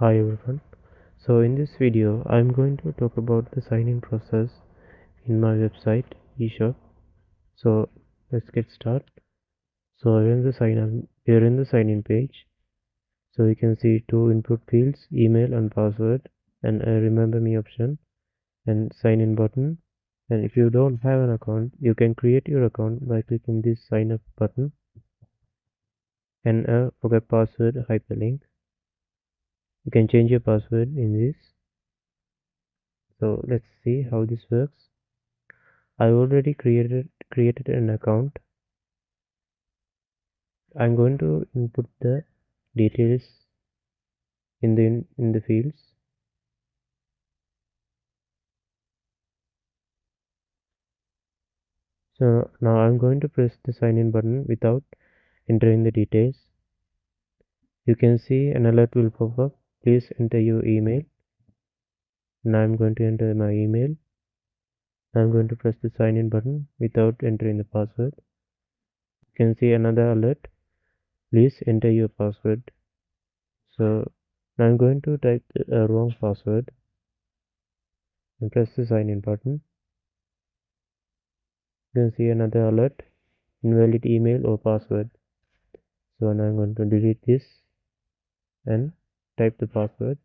Hi everyone. So in this video I'm going to talk about the sign-in process in my website eShop. So let's get started. So here in the sign-in page. So you can see two input fields, email and password, and a remember me option and sign-in button. And if you don't have an account, you can create your account by clicking this sign up button and a forget password hyperlink. You can change your password in this. So let's see how this works. I already created an account. I'm going to input the details in the fields. So now I'm going to press the sign in button without entering the details. You can see an alert will pop up. Please enter your email. Now I'm going to enter my email. I'm going to press the sign in button without entering the password. You can see another alert. Please enter your password. So now I'm going to type a wrong password and press the sign in button. You can see another alert, invalid email or password. So now I'm going to delete this and type the password.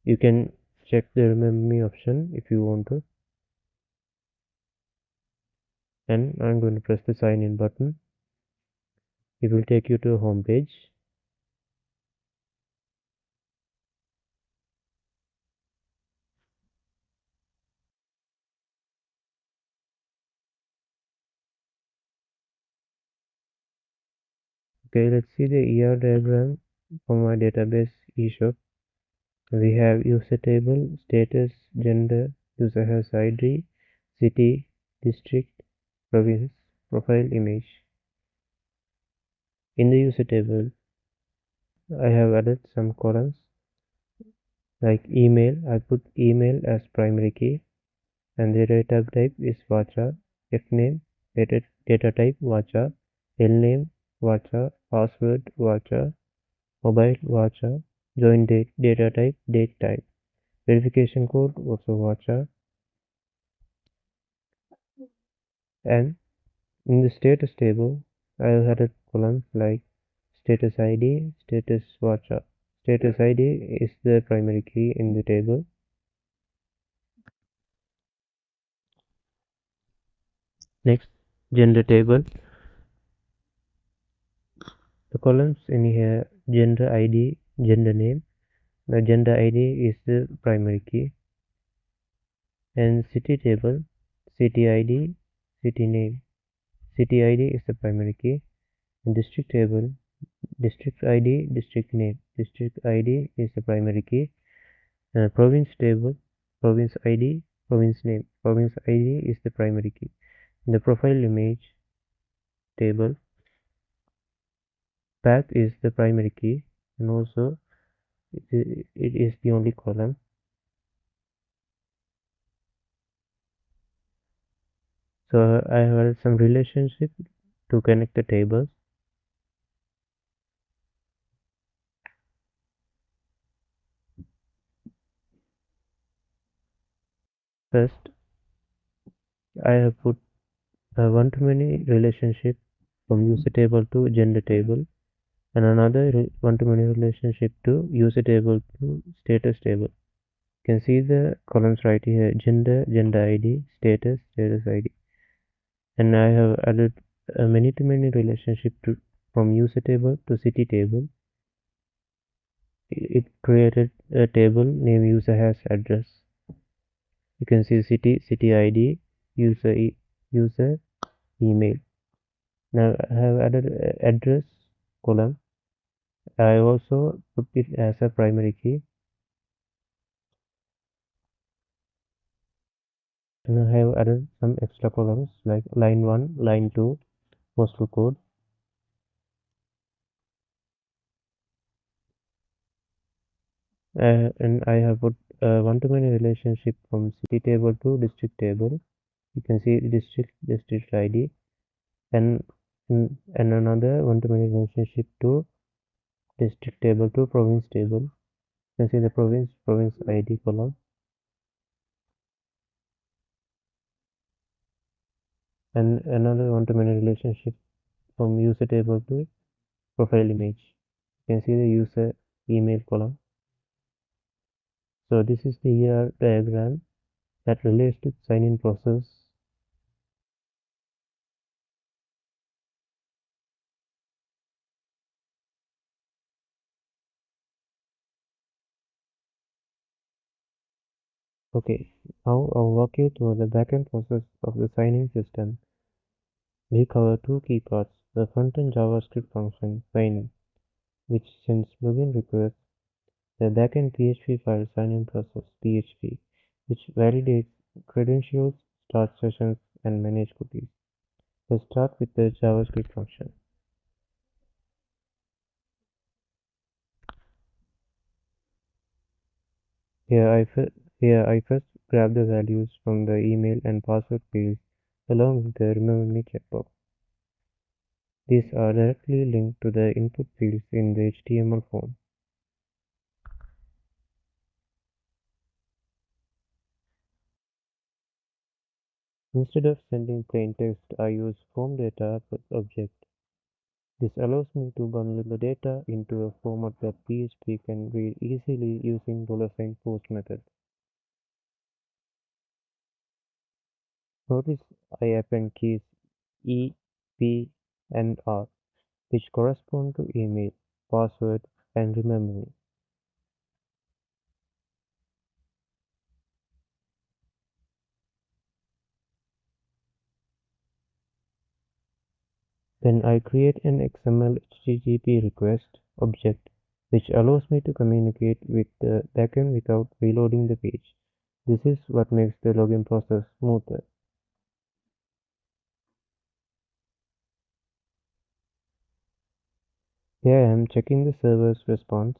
You can check the remember me option if you want to. And I'm going to press the sign in button. It will take you to a home page. Okay, let's see the ER diagram for my database eShop. We have user table, status, gender, user has ID, city, district, province, profile image. In the user table, I have added some columns like email. I put email as primary key and the data type is varchar, fname, data type varchar, lname varchar, password varchar, mobile varchar, join date, data type, date type, verification code also varchar. And in the status table, I have added columns like status ID, status varchar. Status ID is the primary key in the table. Next, gender table. The columns in here, gender ID, gender name. The gender ID is the primary key. And city table, city ID, city name. City ID is the primary key. And district table, district ID, district name. District ID is the primary key. Province table, province ID, province name. Province ID is the primary key. In the profile image table, path is the primary key and also it is the only column. So I have added some relationship to connect the tables. First, I have put a one-to-many relationship from user table to gender table and another one-to-many relationship to user table to status table. You can see the columns right here, gender, gender ID, status, status ID. And I have added a many-to-many relationship from user table to city table. It created a table named user has address. You can see city ID, user email. Now I have added address column. I also put it as a primary key. And I have added some extra columns like line 1, line 2, postal code. And I have put one-to-many relationship from city table to district table. You can see district ID, and another one-to-many relationship to district table to province table. You can see the province ID column, and another one-to-many relationship from user table to profile image. You can see the user email column. So this is the ER diagram that relates to sign-in process. Okay, now I'll walk you through the backend process of the sign-in system. We cover two key parts: the front-end JavaScript function sign-in, which sends login requests, the backend PHP file sign-in process (PHP), which validates credentials, starts sessions, and manages cookies. Let's start with the JavaScript function. Here I first grab the values from the email and password fields along with the remember me checkbox. These are directly linked to the input fields in the HTML form. Instead of sending plain text, I use form data object. This allows me to bundle the data into a format that PHP can read easily using $post method. Notice I append keys E, P, and R, which correspond to email, password, and remember me. Then I create an XML HTTP request object which allows me to communicate with the backend without reloading the page. This is what makes the login process smoother. Here I am checking the server's response.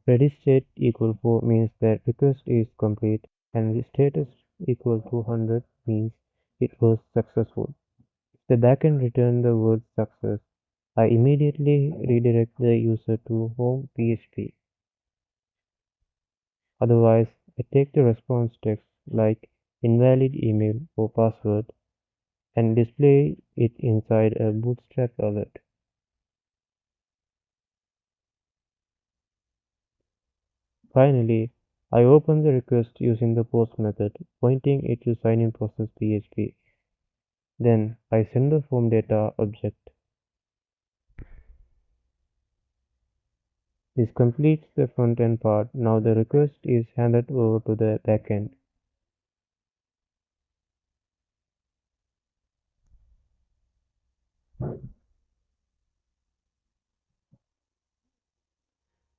Ready state equal 4 means that request is complete, and the status equal to 100 means it was successful. If the backend returns the word success, I immediately redirect the user to home PHP. Otherwise, I take the response text like invalid email or password and display it inside a Bootstrap alert. Finally, I open the request using the post method, pointing it to sign-in process PHP. Then I send the form data object. This completes the front-end part. Now the request is handed over to the backend.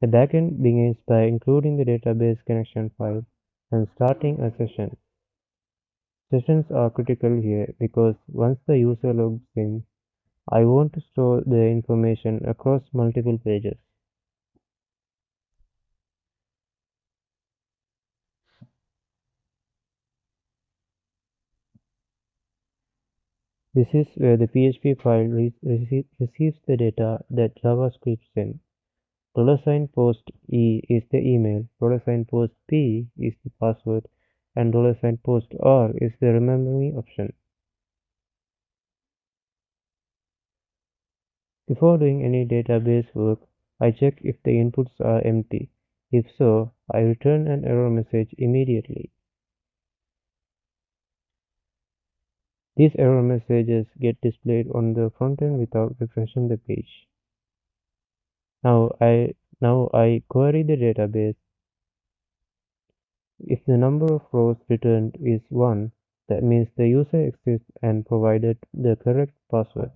The backend begins by including the database connection file and starting a session. Sessions are critical here because once the user logs in, I want to store the information across multiple pages. This is where the PHP file receives the data that JavaScript sends. $post E is the email, $post P is the password, and $post R is the remember me option. Before doing any database work, I check if the inputs are empty. If so, I return an error message immediately. These error messages get displayed on the frontend without refreshing the page. Now I query the database. If the number of rows returned is 1, that means the user exists and provided the correct password.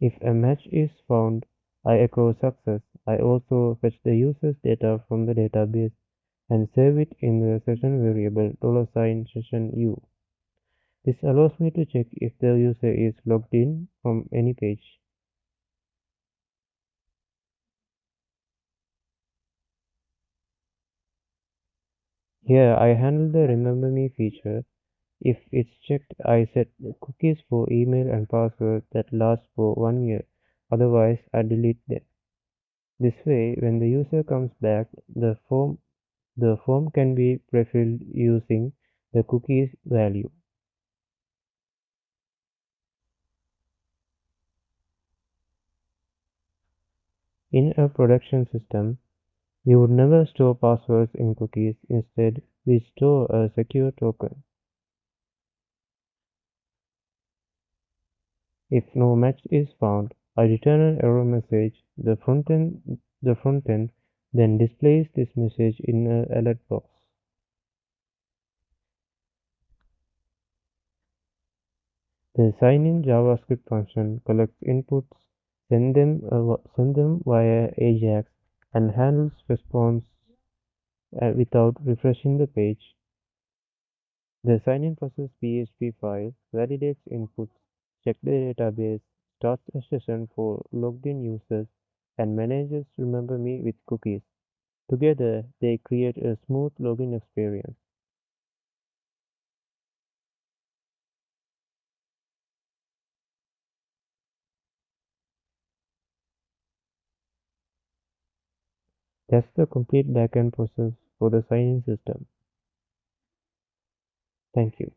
If a match is found, I echo success. I also fetch the user's data from the database and save it in the session variable $session_u. This allows me to check if the user is logged in from any page. Here I handle the remember me feature. If it's checked, I set cookies for email and password that last for 1 year. Otherwise, I delete them. This way, when the user comes back, the form can be prefilled using the cookies value. In a production system, we would never store passwords in cookies. Instead, we store a secure token. If no match is found, I return an error message. The frontend then displays this message in an alert box. The sign-in JavaScript function collects inputs, send them via AJAX, and handles response without refreshing the page. The sign-in process PHP file validates inputs, checks the database, starts a session for logged-in users, and manages Remember Me with cookies. Together, they create a smooth login experience. That's the complete backend process for the sign-in system. Thank you.